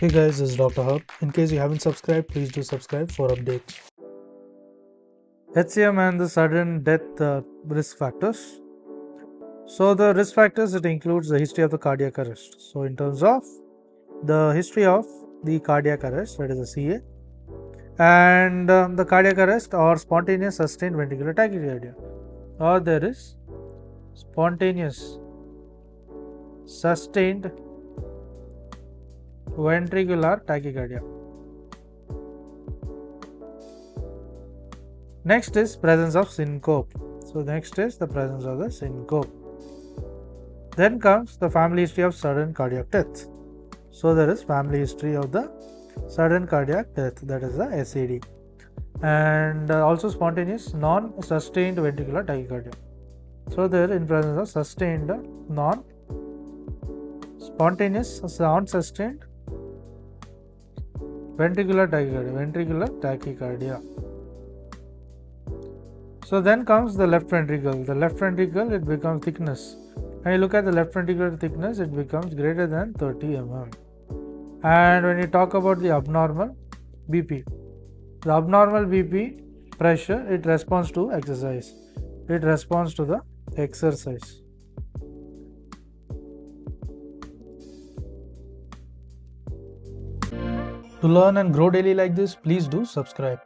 Hey guys, this is Dr. Hub. In case you haven't subscribed, please do subscribe for updates. HCM and the sudden death risk factors. So the risk factors, it includes the history of the cardiac arrest. So in terms of the history of the cardiac arrest, that is a CA, and the cardiac arrest or spontaneous sustained ventricular tachycardia, or there is spontaneous sustained ventricular tachycardia. Next is presence of syncope. So next is the presence of the syncope. Then comes the family history of sudden cardiac death. So there is family history of the sudden cardiac death, that is the SAD, and also spontaneous non-sustained ventricular tachycardia. So there in presence of sustained spontaneous non-sustained ventricular tachycardia. So then comes the left ventricle. The left ventricle, it becomes thickness. When you look at the left ventricular thickness, it becomes greater than 30 mm. And when you talk about the abnormal BP, the abnormal BP pressure, it responds to exercise. It responds to the exercise. To learn and grow daily like this, please do subscribe.